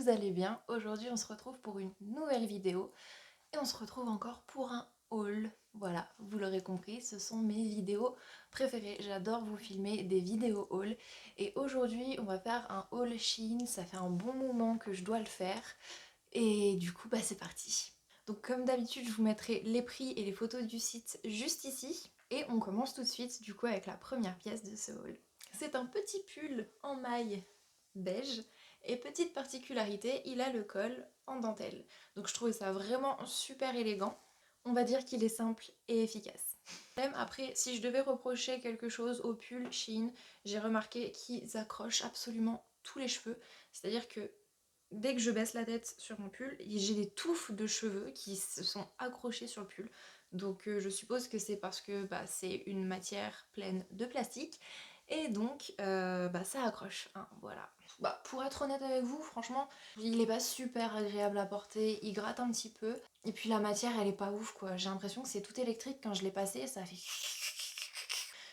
vous allez bien. Aujourd'hui on se retrouve pour une nouvelle vidéo et on se retrouve encore pour un haul. Voilà, vous l'aurez compris, ce sont mes vidéos préférées. J'adore vous filmer des vidéos haul et aujourd'hui on va faire un haul Shein. Ça fait un bon moment que je dois le faire et du coup c'est parti. Donc comme d'habitude je vous mettrai les prix et les photos du site juste ici et on commence tout de suite du coup avec la première pièce de ce haul. C'est un petit pull en maille beige et petite particularité, il a le col en dentelle. Donc je trouvais ça vraiment super élégant. On va dire qu'il est simple et efficace. Même après, si je devais reprocher quelque chose au pull Shein, j'ai remarqué qu'ils accrochent absolument tous les cheveux. C'est-à-dire que dès que je baisse la tête sur mon pull, j'ai des touffes de cheveux qui se sont accrochés sur le pull. Donc je suppose que c'est parce que c'est une matière pleine de plastique et donc ça accroche, hein, voilà. Pour être honnête avec vous, franchement, il est pas super agréable à porter, il gratte un petit peu. Et puis la matière elle est pas ouf quoi, j'ai l'impression que c'est tout électrique. Quand je l'ai passé ça fait...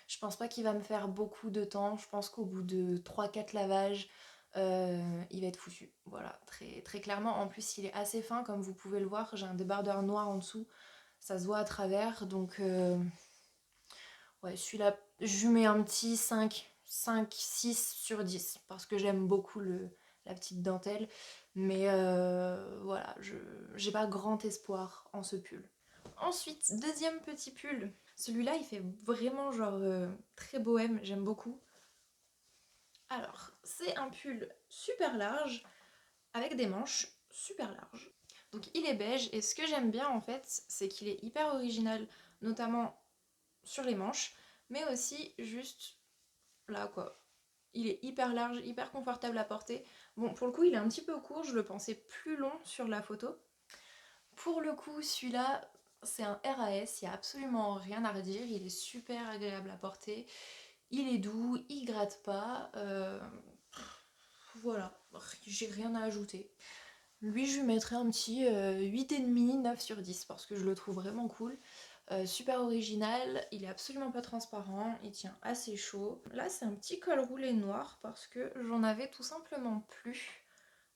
Je pense pas qu'il va me faire beaucoup de temps, je pense qu'au bout de 3-4 lavages, il va être foutu. Voilà, très, très clairement. En plus, il est assez fin, comme vous pouvez le voir. J'ai un débardeur noir en dessous, ça se voit à travers. Donc, ouais, celui-là, je lui mets un petit 6 sur 10 parce que j'aime beaucoup la petite dentelle. Mais voilà, j'ai pas grand espoir en ce pull. Ensuite, deuxième petit pull. Celui-là, il fait vraiment genre très bohème, j'aime beaucoup. Alors, c'est un pull super large avec des manches super larges. Donc il est beige et ce que j'aime bien en fait, c'est qu'il est hyper original, notamment sur les manches, mais aussi juste là quoi. Il est hyper large, hyper confortable à porter. Bon, pour le coup, il est un petit peu court, je le pensais plus long sur la photo. Pour le coup, celui-là, c'est un RAS, il n'y a absolument rien à redire, il est super agréable à porter. Il est doux, il gratte pas, voilà, j'ai rien à ajouter. Lui, je lui mettrais un petit 8,5, 9 sur 10 parce que je le trouve vraiment cool. Super original, il est absolument pas transparent, il tient assez chaud. Là, c'est un petit col roulé noir parce que j'en avais tout simplement plus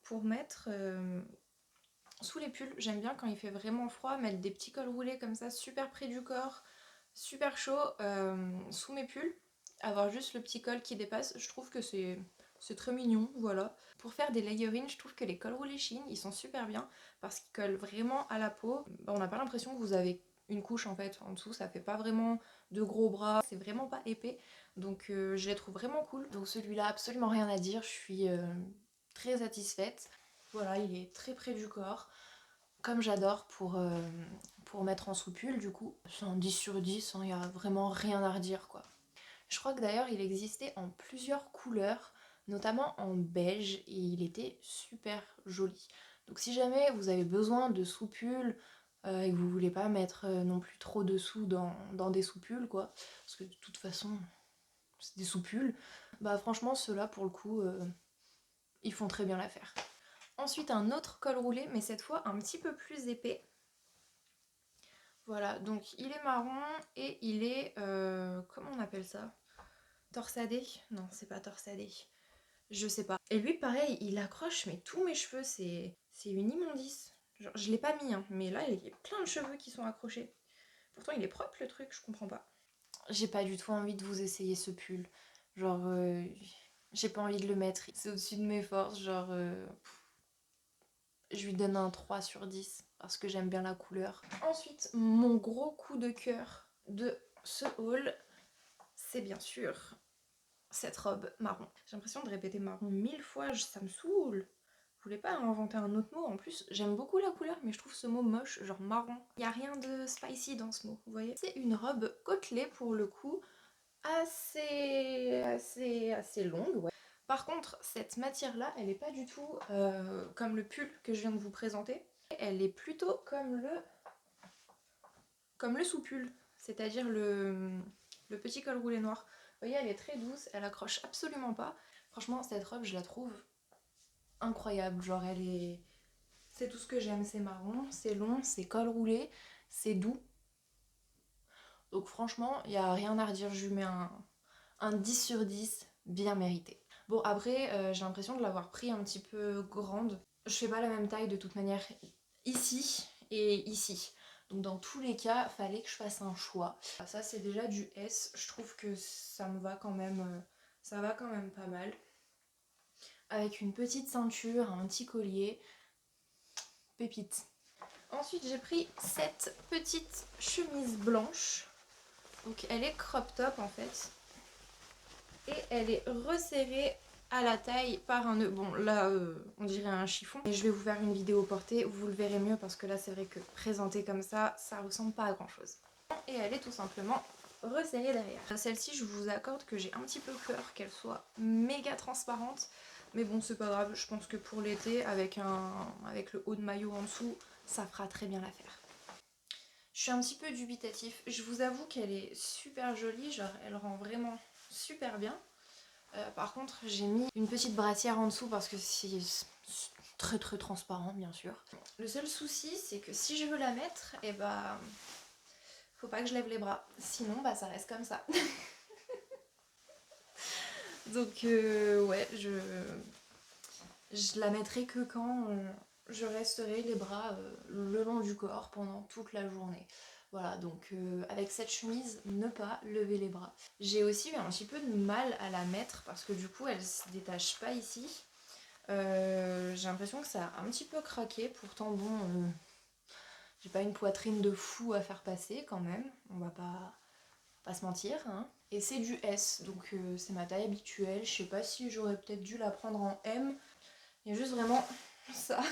pour mettre sous les pulls. J'aime bien quand il fait vraiment froid, mettre des petits cols roulés comme ça, super près du corps, super chaud, sous mes pulls. Avoir juste le petit col qui dépasse, je trouve que c'est très mignon, voilà. Pour faire des layering, je trouve que les cols roulés Shein, ils sont super bien parce qu'ils collent vraiment à la peau. On n'a pas l'impression que vous avez une couche en fait en dessous, ça fait pas vraiment de gros bras, c'est vraiment pas épais. Donc je les trouve vraiment cool. Donc celui-là, absolument rien à dire, je suis très satisfaite. Voilà, il est très près du corps, comme j'adore pour mettre en sous-pull du coup. C'est un 10 sur 10, il n'y a vraiment rien à redire quoi. Je crois que d'ailleurs il existait en plusieurs couleurs, notamment en beige, et il était super joli. Donc si jamais vous avez besoin de sous-pull et que vous voulez pas mettre non plus trop dessous dans des sous-pulls quoi, parce que de toute façon c'est des sous-pulls, franchement ceux-là pour le coup ils font très bien l'affaire. Ensuite un autre col roulé, mais cette fois un petit peu plus épais. Voilà, donc il est marron et il est... comment on appelle ça? Torsadé? Non, c'est pas torsadé. Je sais pas. Et lui, pareil, il accroche mais tous mes cheveux, c'est une immondice. Genre, je l'ai pas mis, hein, mais là, il y a plein de cheveux qui sont accrochés. Pourtant, il est propre le truc, je comprends pas. J'ai pas du tout envie de vous essayer ce pull. Genre, j'ai pas envie de le mettre. C'est au-dessus de mes forces, genre... je lui donne un 3 sur 10 parce que j'aime bien la couleur. Ensuite, mon gros coup de cœur de ce haul, c'est bien sûr cette robe marron. J'ai l'impression de répéter marron 1000 fois, ça me saoule. Je voulais pas inventer un autre mot, en plus j'aime beaucoup la couleur mais je trouve ce mot moche, genre marron. Il y a rien de spicy dans ce mot, vous voyez. C'est une robe côtelée pour le coup, assez longue, ouais. Par contre, cette matière-là, elle est pas du tout comme le pull que je viens de vous présenter. Elle est plutôt comme le sous-pull, c'est-à-dire le petit col roulé noir. Vous voyez, elle est très douce, elle accroche absolument pas. Franchement, cette robe, je la trouve incroyable. Genre, elle est... C'est tout ce que j'aime, c'est marron, c'est long, c'est col roulé, c'est doux. Donc franchement, il n'y a rien à redire, je lui mets un 10 sur 10, bien mérité. Bon, après, j'ai l'impression de l'avoir pris un petit peu grande. je fais pas la même taille de toute manière ici et ici. Donc dans tous les cas, fallait que je fasse un choix. Ça c'est déjà du S, je trouve que ça me va quand même, ça va quand même pas mal. Avec une petite ceinture, un petit collier, pépite. Ensuite j'ai pris cette petite chemise blanche. Donc elle est crop top en fait. Et elle est resserrée à la taille par un nœud. Bon là on dirait un chiffon. Et je vais vous faire une vidéo portée, vous le verrez mieux parce que là c'est vrai que présenté comme ça ressemble pas à grand chose. Et elle est tout simplement resserrée derrière. Celle-ci je vous accorde que j'ai un petit peu peur qu'elle soit méga transparente. Mais bon c'est pas grave, je pense que pour l'été avec le haut de maillot en dessous, ça fera très bien l'affaire. Je suis un petit peu dubitatif. Je vous avoue qu'elle est super jolie, genre elle rend vraiment super bien. Par contre, j'ai mis une petite brassière en dessous parce que c'est très très transparent, bien sûr. Le seul souci, c'est que si je veux la mettre, et bah, faut pas que je lève les bras. Sinon, bah, ça reste comme ça. Donc, ouais, je la mettrai que quand je resterai les bras le long du corps pendant toute la journée. Voilà, donc avec cette chemise, ne pas lever les bras. J'ai aussi eu un petit peu de mal à la mettre parce que du coup elle se détache pas ici. J'ai l'impression que ça a un petit peu craqué, pourtant bon, j'ai pas une poitrine de fou à faire passer quand même, on va pas se mentir. Hein. Et c'est du S, donc c'est ma taille habituelle, je sais pas si j'aurais peut-être dû la prendre en M, il y a juste vraiment ça.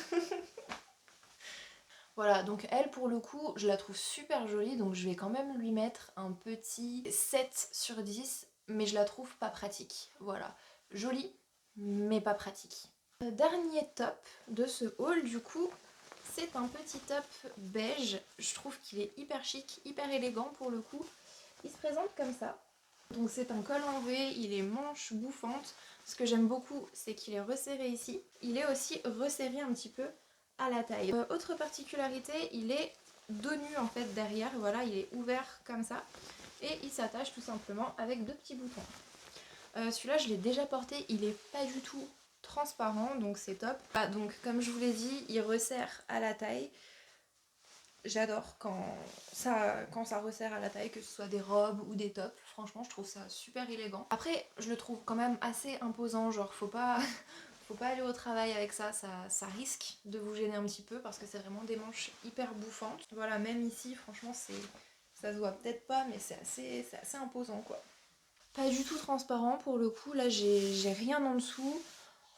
Voilà, donc elle pour le coup, je la trouve super jolie, donc je vais quand même lui mettre un petit 7 sur 10, mais je la trouve pas pratique. Voilà, jolie, mais pas pratique. Le dernier top de ce haul du coup, c'est un petit top beige. Je trouve qu'il est hyper chic, hyper élégant pour le coup. Il se présente comme ça. Donc c'est un col en V, il est manche bouffante. Ce que j'aime beaucoup, c'est qu'il est resserré ici. Il est aussi resserré un petit peu à la taille. Autre particularité, il est dos nu en fait derrière. Voilà, il est ouvert comme ça. Et il s'attache tout simplement avec deux petits boutons. Celui-là, je l'ai déjà porté, il est pas du tout transparent, donc c'est top. Ah, donc comme je vous l'ai dit, il resserre à la taille. J'adore quand ça resserre à la taille, que ce soit des robes ou des tops. Franchement, je trouve ça super élégant. Après, je le trouve quand même assez imposant, genre faut pas aller au travail avec ça, ça risque de vous gêner un petit peu parce que c'est vraiment des manches hyper bouffantes. Voilà, même ici, franchement, ça se voit peut-être pas, mais c'est assez imposant quoi. Pas du tout transparent pour le coup, là j'ai rien en dessous.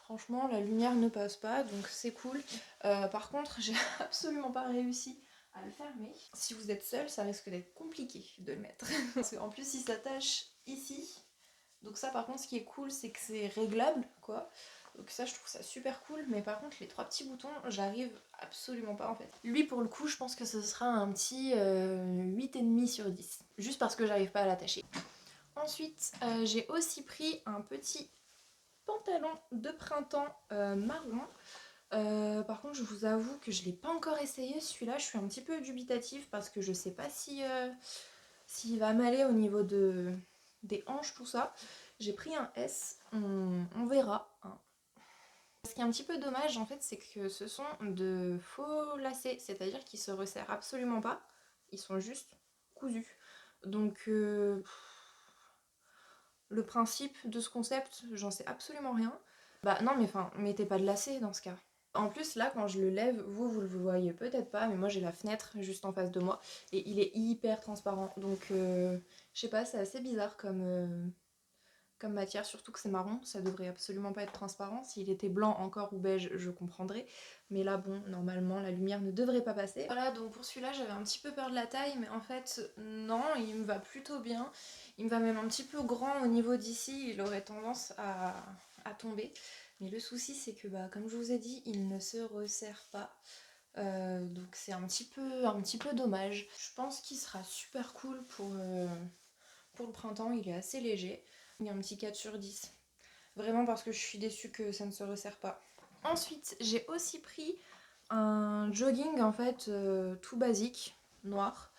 Franchement, la lumière ne passe pas, donc c'est cool. Par contre, j'ai absolument pas réussi à le fermer. Si vous êtes seul, ça risque d'être compliqué de le mettre. Parce qu'en plus, il s'attache ici. Donc ça, par contre, ce qui est cool, c'est que c'est réglable, quoi. Donc ça, je trouve ça super cool. Mais par contre, les trois petits boutons, j'arrive absolument pas, en fait. Lui, pour le coup, je pense que ce sera un petit 8,5 sur 10. Juste parce que j'arrive pas à l'attacher. Ensuite, j'ai aussi pris un petit pantalon de printemps marron. Par contre, je vous avoue que je l'ai pas encore essayé. Celui-là, je suis un petit peu dubitative parce que je sais pas si s'il va m'aller au niveau des hanches, tout ça. J'ai pris un S, on verra. Hein. Ce qui est un petit peu dommage, en fait, c'est que ce sont de faux lacets, c'est-à-dire qu'ils se resserrent absolument pas. Ils sont juste cousus. Donc, le principe de ce concept, j'en sais absolument rien. Bah non, mais enfin, mettez pas de lacets dans ce cas. En plus, là, quand je le lève, vous le voyez peut-être pas, mais moi j'ai la fenêtre juste en face de moi et il est hyper transparent. Donc, je sais pas, c'est assez bizarre comme matière, surtout que c'est marron, ça devrait absolument pas être transparent. S'il était blanc encore ou beige, je comprendrais. Mais là, bon, normalement, la lumière ne devrait pas passer. Voilà, donc pour celui-là, j'avais un petit peu peur de la taille, mais en fait, non, il me va plutôt bien. Il me va même un petit peu grand au niveau d'ici, il aurait tendance à tomber. Mais le souci, c'est que, bah, comme je vous ai dit, il ne se resserre pas. Donc c'est un petit peu dommage. Je pense qu'il sera super cool pour le printemps, il est assez léger. Il y a un petit 4 sur 10. Vraiment parce que je suis déçue que ça ne se resserre pas. Ensuite, j'ai aussi pris un jogging en fait tout basique, noir.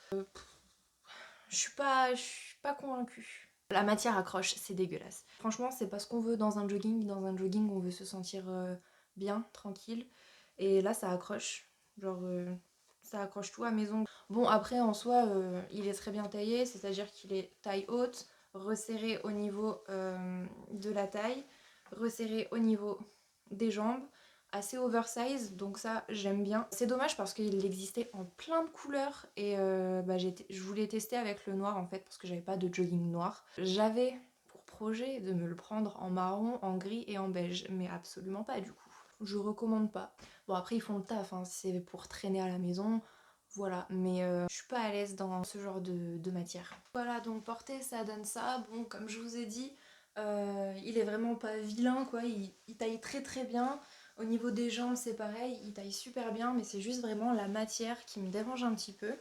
Je suis pas convaincue. La matière accroche, c'est dégueulasse. Franchement, c'est pas ce qu'on veut dans un jogging. Dans un jogging, on veut se sentir bien, tranquille. Et là ça accroche, genre ça accroche tout à mes ongles. Bon après en soi il est très bien taillé, c'est-à-dire qu'il est taille haute, resserré au niveau de la taille, resserré au niveau des jambes, assez oversize, donc ça j'aime bien. C'est dommage parce qu'il existait en plein de couleurs et je voulais tester avec le noir en fait parce que j'avais pas de jogging noir. J'avais pour projet de me le prendre en marron, en gris et en beige, mais absolument pas du coup. Je recommande pas. Bon après ils font le taf, hein, c'est pour traîner à la maison, voilà, mais je suis pas à l'aise dans ce genre de matière. Voilà, donc porter ça donne ça. Bon, comme je vous ai dit, il est vraiment pas vilain quoi, il taille très très bien. Au niveau des jambes c'est pareil, il taille super bien, mais c'est juste vraiment la matière qui me dérange un petit peu.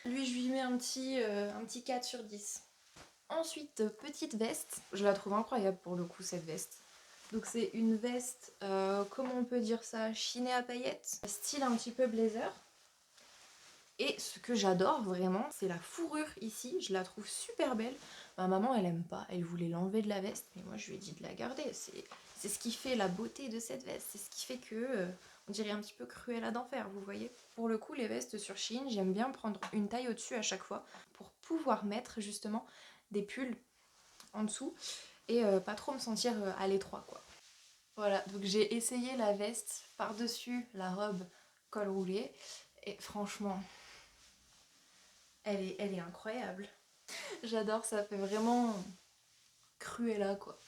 Lui je lui mets un petit 4 sur 10. Ensuite, petite veste, je la trouve incroyable pour le coup cette veste. Donc c'est une veste, comment on peut dire ça, chinée à paillettes, style un petit peu blazer. Et ce que j'adore vraiment, c'est la fourrure ici, je la trouve super belle. Ma maman elle aime pas, elle voulait l'enlever de la veste, mais moi je lui ai dit de la garder. C'est ce qui fait la beauté de cette veste, c'est ce qui fait que on dirait un petit peu Cruella d'enfer, vous voyez. Pour le coup les vestes sur Shein, j'aime bien prendre une taille au-dessus à chaque fois pour pouvoir mettre justement des pulls en dessous et pas trop me sentir à l'étroit quoi. Voilà, donc j'ai essayé la veste par-dessus la robe col roulé et franchement, elle est incroyable. J'adore, ça fait vraiment Cruella quoi.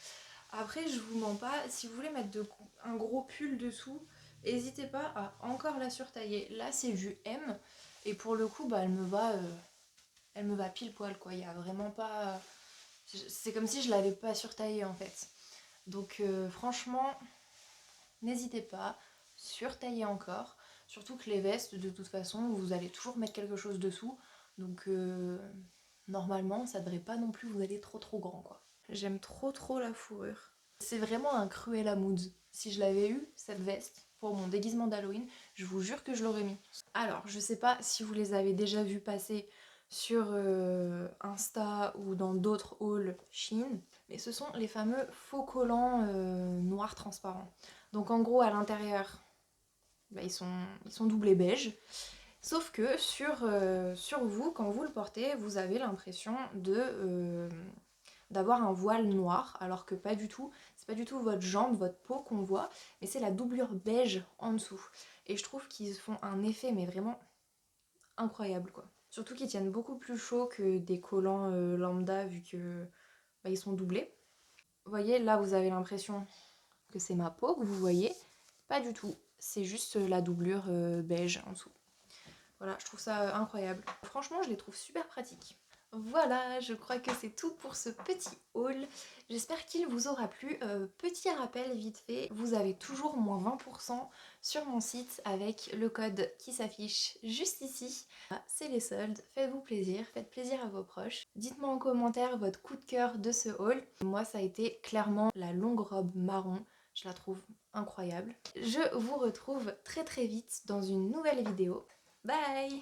Après, je vous mens pas, si vous voulez mettre un gros pull dessous, n'hésitez pas à encore la surtailler. Là, c'est du M et pour le coup, bah, elle me va pile poil quoi. Il y a vraiment pas, c'est comme si je l'avais pas surtaillée en fait. Donc franchement, n'hésitez pas, surtaillez encore. Surtout que les vestes, de toute façon, vous allez toujours mettre quelque chose dessous. Donc normalement, ça devrait pas non plus vous aller trop trop grand quoi. J'aime trop trop la fourrure. C'est vraiment un Cruella mood. Si je l'avais eu, cette veste, pour mon déguisement d'Halloween, je vous jure que je l'aurais mis. Alors, je sais pas si vous les avez déjà vus passer sur Insta ou dans d'autres hauls Shein, mais ce sont les fameux faux collants noirs transparents. Donc en gros, à l'intérieur, bah, ils sont doublés beige. Sauf que sur vous, quand vous le portez, vous avez l'impression d'avoir un voile noir, alors que pas du tout. C'est pas du tout votre jambe, votre peau qu'on voit, mais c'est la doublure beige en dessous. Et je trouve qu'ils font un effet, mais vraiment incroyable quoi. Surtout qu'ils tiennent beaucoup plus chaud que des collants lambda, vu que bah, ils sont doublés. Vous voyez, là vous avez l'impression que c'est ma peau que vous voyez. Pas du tout, c'est juste la doublure beige en dessous. Voilà, je trouve ça incroyable. Franchement, je les trouve super pratiques. Voilà, je crois que c'est tout pour ce petit haul. J'espère qu'il vous aura plu. Petit rappel vite fait, vous avez toujours moins 20% sur mon site avec le code qui s'affiche juste ici. Ah, c'est les soldes, faites-vous plaisir, faites plaisir à vos proches. Dites-moi en commentaire votre coup de cœur de ce haul. Moi, ça a été clairement la longue robe marron. Je la trouve incroyable. Je vous retrouve très très vite dans une nouvelle vidéo. Bye!